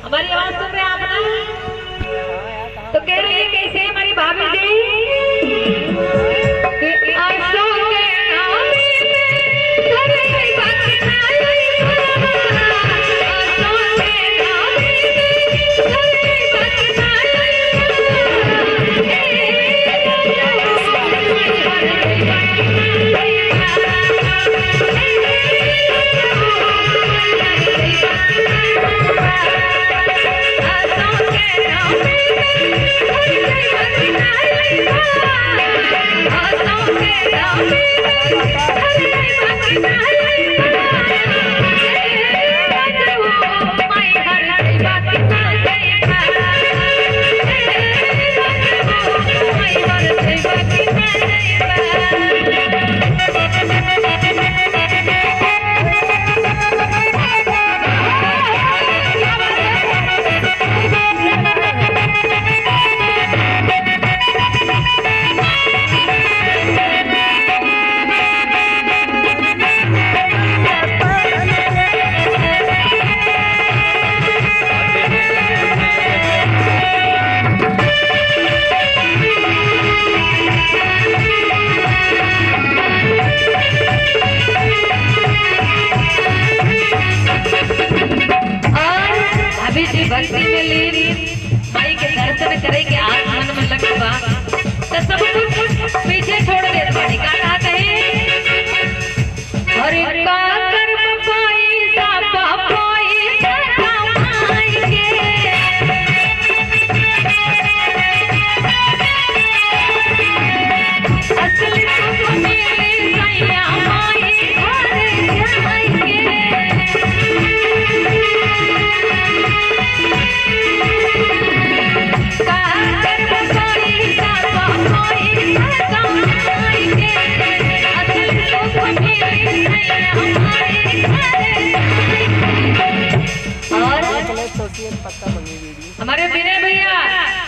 हमारी आवाज सुन रहे हैं आप ना? तो कह रही है कैसे हमारी भाभी जी कि आंसू के भक्ति में लीन माई के दर्शन करे के आत्मन में लगवा तो सब कुछ पीछे छोड़ दे बाड़ी का कहा कहे अरे का कर्म पैसा पाई कमाई के असली सुख मिले सैया माई घर जाई के हमारे विनय भैया